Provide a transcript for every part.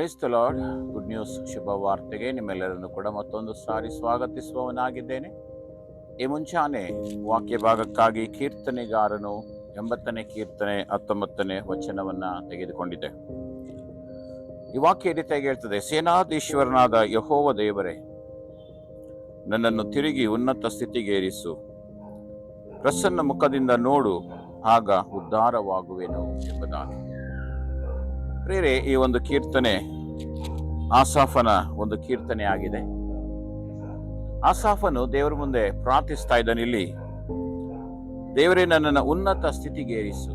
Price the lord. Good news ಶುಭ ವಾರ್ತೆಗೆ ನಿಮ್ಮೆಲ್ಲರನ್ನು ಕೂಡ ಮತ್ತೊಂದು ಸಾರಿ ಸ್ವಾಗತಿಸುವವನಾಗಿದ್ದೇನೆ. ಈ ಮುಂಚಾನೆ ವಾಕ್ಯ ಭಾಗಕ್ಕಾಗಿ ಕೀರ್ತನೆಗಾರನು 80ನೇ ಕೀರ್ತನೆ 19ನೇ ವಚನವನ್ನ ತೆಗೆದುಕೊಂಡಿದ್ದೆ. ಈ ವಾಕ್ಯ ಈ ರೀತಿಯಾಗಿ ಹೇಳ್ತದೆ: ಸೇನಾಧೀಶ್ವರನಾದ ಯೆಹೋವ ದೇವರೇ, ನನ್ನನ್ನು ತಿರುಗಿ ಉನ್ನತ ಸ್ಥಿತಿಗೇರಿಸು, ಪ್ರಸನ್ನ ಮುಖದಿಂದ ನೋಡು, ಆಗ ಉದ್ಧಾರವಾಗುವೆನು ಎಂಬುದಾಗಿ. ಪ್ರಿಯರೇ, ಈ ಒಂದು ಕೀರ್ತನೆ ಆಸಾಫನ ಒಂದು ಕೀರ್ತನೆ ಆಗಿದೆ. ಆಸಾಫನು ದೇವರ ಮುಂದೆ ಪ್ರಾರ್ಥಿಸ್ತಾ ಇದ್ದಾನೆ. ಇಲ್ಲಿ ದೇವರೇ, ನನ್ನನ್ನು ಉನ್ನತ ಸ್ಥಿತಿಗೇರಿಸು,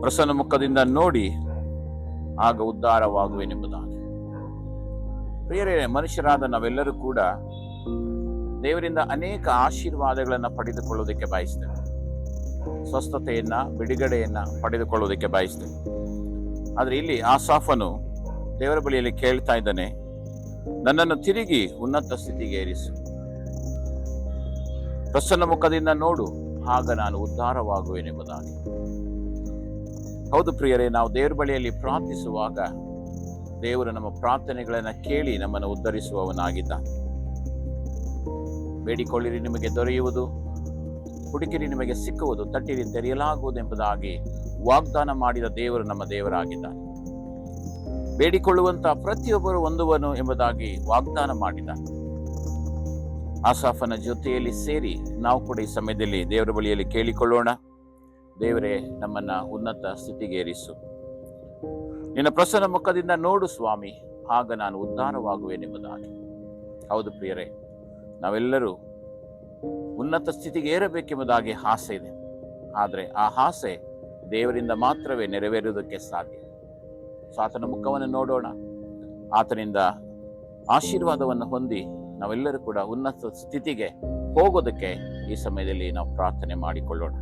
ಪ್ರಸನ್ನ ಮುಖದಿಂದ ನೋಡಿ, ಆಗ ಉದ್ಧಾರವಾಗುವೆನೆಂಬುದಾಗಿ. ಪ್ರಿಯರೇ, ಮನುಷ್ಯರಾದ ನಾವೆಲ್ಲರೂ ಕೂಡ ದೇವರಿಂದ ಅನೇಕ ಆಶೀರ್ವಾದಗಳನ್ನು ಪಡೆದುಕೊಳ್ಳುವುದಕ್ಕೆ ಬಯಸ್ತೇವೆ. ಸ್ವಸ್ಥತೆಯನ್ನ, ಬಿಡುಗಡೆಯನ್ನ ಪಡೆದುಕೊಳ್ಳುವುದಕ್ಕೆ ಬಯಸ್ತೇವೆ. ಆದ್ರೆ ಇಲ್ಲಿ ಆಸಾಫನು ದೇವರ ಬಳಿಯಲ್ಲಿ ಕೇಳ್ತಾ ಇದ್ದಾನೆ, ನನ್ನನ್ನು ತಿರುಗಿ ಉನ್ನತ ಸ್ಥಿತಿಗೆ ಏರಿಸು, ಪ್ರಸನ್ನ ಮುಖದಿಂದ ನೋಡು, ಆಗ ನಾನು ಉದ್ಧಾರವಾಗುವೆನೆಂಬುದಾಗಿ. ಹೌದು ಪ್ರಿಯರೇ, ನಾವು ದೇವರ ಬಳಿಯಲ್ಲಿ ಪ್ರಾರ್ಥಿಸುವಾಗ ದೇವರು ನಮ್ಮ ಪ್ರಾರ್ಥನೆಗಳನ್ನು ಕೇಳಿ ನಮ್ಮನ್ನು ಉದ್ಧರಿಸುವವನಾಗಿದ್ದಾನೆ. ಬೇಡಿಕೊಳ್ಳಿರಿ, ನಿಮಗೆ ದೊರೆಯುವುದು, ಹುಡುಕಿರಿ, ನಿಮಗೆ ಸಿಕ್ಕುವುದು, ತಟ್ಟಿರಿ, ತೆರೆಯಲಾಗುವುದು ಎಂಬುದಾಗಿ ವಾಗ್ದಾನ ಮಾಡಿದ ದೇವರು ನಮ್ಮ ದೇವರಾಗಿದ್ದಾನೆ. ಬೇಡಿಕೊಳ್ಳುವಂತ ಪ್ರತಿಯೊಬ್ಬರು ಹೊಂದುವನು ಎಂಬುದಾಗಿ ವಾಗ್ದಾನ ಮಾಡಿದ್ದಾನೆ. ಆಸಾಫನ ಜೊತೆಯಲ್ಲಿ ಸೇರಿ ನಾವು ಕೂಡ ಈ ಸಮಯದಲ್ಲಿ ದೇವರ ಬಳಿಯಲ್ಲಿ ಕೇಳಿಕೊಳ್ಳೋಣ. ದೇವರೇ, ನಮ್ಮನ್ನ ಉನ್ನತ ಸ್ಥಿತಿಗೇರಿಸು, ನಿನ್ನ ಪ್ರಸನ್ನ ಮುಖದಿಂದ ನೋಡು ಸ್ವಾಮಿ, ಆಗ ನಾನು ಉದ್ಧಾರವಾಗುವೆನೆಂಬುದಾಗಿ. ಹೌದು ಪ್ರಿಯರೇ, ನಾವೆಲ್ಲರೂ ಉನ್ನತ ಸ್ಥಿತಿಗೆ ಏರಬೇಕೆಂಬುದಾಗಿ ಆಸೆ ಇದೆ. ಆದರೆ ಆ ಆಸೆ ದೇವರಿಂದ ಮಾತ್ರವೇ ನೆರವೇರುವುದಕ್ಕೆ ಸಾಧ್ಯ. ಆತನ ಮುಖವನ್ನು ನೋಡೋಣ, ಆತನಿಂದ ಆಶೀರ್ವಾದವನ್ನು ಹೊಂದಿ ನಾವೆಲ್ಲರೂ ಕೂಡ ಉನ್ನತ ಸ್ಥಿತಿಗೆ ಹೋಗೋದಕ್ಕೆ ಈ ಸಮಯದಲ್ಲಿ ನಾವು ಪ್ರಾರ್ಥನೆ ಮಾಡಿಕೊಳ್ಳೋಣ.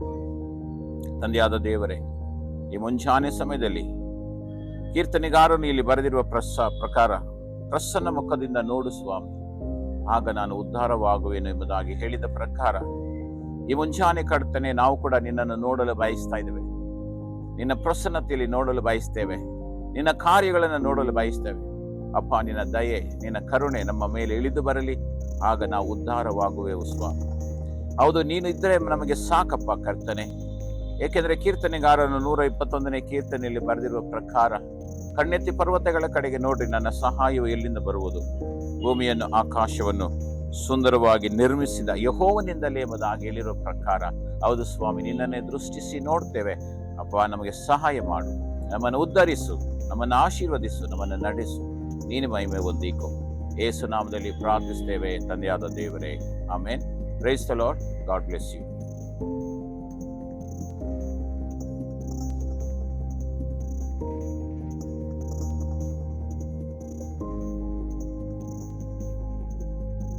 ತಂದೆಯಾದ ದೇವರೇ, ಈ ಮುಂಜಾನೆ ಸಮಯದಲ್ಲಿ ಕೀರ್ತನೆಗಾರನು ಇಲ್ಲಿ ಬರೆದಿರುವ ಪ್ರಕಾರ ಪ್ರಸನ್ನ ಮುಖದಿಂದ ನೋಡು ಸ್ವಾಮಿ, ಆಗ ನಾನು ಉದ್ಧಾರವಾಗುವೆನು ಎಂಬುದಾಗಿ ಹೇಳಿದ ಪ್ರಕಾರ ಈ ಮುಂಜಾನೆ ಕರ್ತನೆ, ನಾವು ಕೂಡ ನಿನ್ನನ್ನು ನೋಡಲು ಬಯಸ್ತಾ ಇದ್ದೇವೆ. ನಿನ್ನ ಪ್ರಸನ್ನತೆಯಲ್ಲಿ ನೋಡಲು ಬಯಸ್ತೇವೆ, ನಿನ್ನ ಕಾರ್ಯಗಳನ್ನು ನೋಡಲು ಬಯಸ್ತೇವೆ. ಅಪ್ಪ, ನಿನ್ನ ದಯೆ, ನಿನ್ನ ಕರುಣೆ ನಮ್ಮ ಮೇಲೆ ಇಳಿದು ಬರಲಿ, ಆಗ ನಾವು ಉದ್ಧಾರವಾಗುವೆವು ಸ್ವಾಮಿ. ಹೌದು, ನೀನು ಇದ್ದರೆ ನಮಗೆ ಸಾಕಪ್ಪ ಕರ್ತನೆ. ಏಕೆಂದರೆ ಕೀರ್ತನೆಗಾರನು 121ನೇ ಕೀರ್ತನೆಯಲ್ಲಿ ಬರೆದಿರುವ ಪ್ರಕಾರ, ಕಣ್ಣೆತ್ತಿ ಪರ್ವತಗಳ ಕಡೆಗೆ ನೋಡ್ರಿ, ನನ್ನ ಸಹಾಯವು ಎಲ್ಲಿಂದ ಬರುವುದು? ಭೂಮಿಯನ್ನು ಆಕಾಶವನ್ನು ಸುಂದರವಾಗಿ ನಿರ್ಮಿಸಿದ ಯೆಹೋವನಿಂದಲೇ ಎಂಬುದಾಗಿ ಹೇಳಿರುವ ಪ್ರಕಾರ, ಹೌದು ಸ್ವಾಮಿ, ನಿನ್ನನ್ನೇ ದೃಷ್ಟಿಸಿ ನೋಡ್ತೇವೆ. ಅಪ್ಪ, ನಮಗೆ ಸಹಾಯ ಮಾಡು, ನಮ್ಮನ್ನು ಉದ್ಧರಿಸು, ನಮ್ಮನ್ನು ಆಶೀರ್ವದಿಸು, ನಮ್ಮನ್ನು ನಡೆಸು. ನೀನು ಮಹಿಮೆ ಹೊಂದಿಕೋ. ಯೇಸು ನಾಮದಲ್ಲಿ ಪ್ರಾರ್ಥಿಸ್ತೇವೆ ತಂದೆಯಾದ ದೇವರೇ, amen. Praise the Lord. God bless you.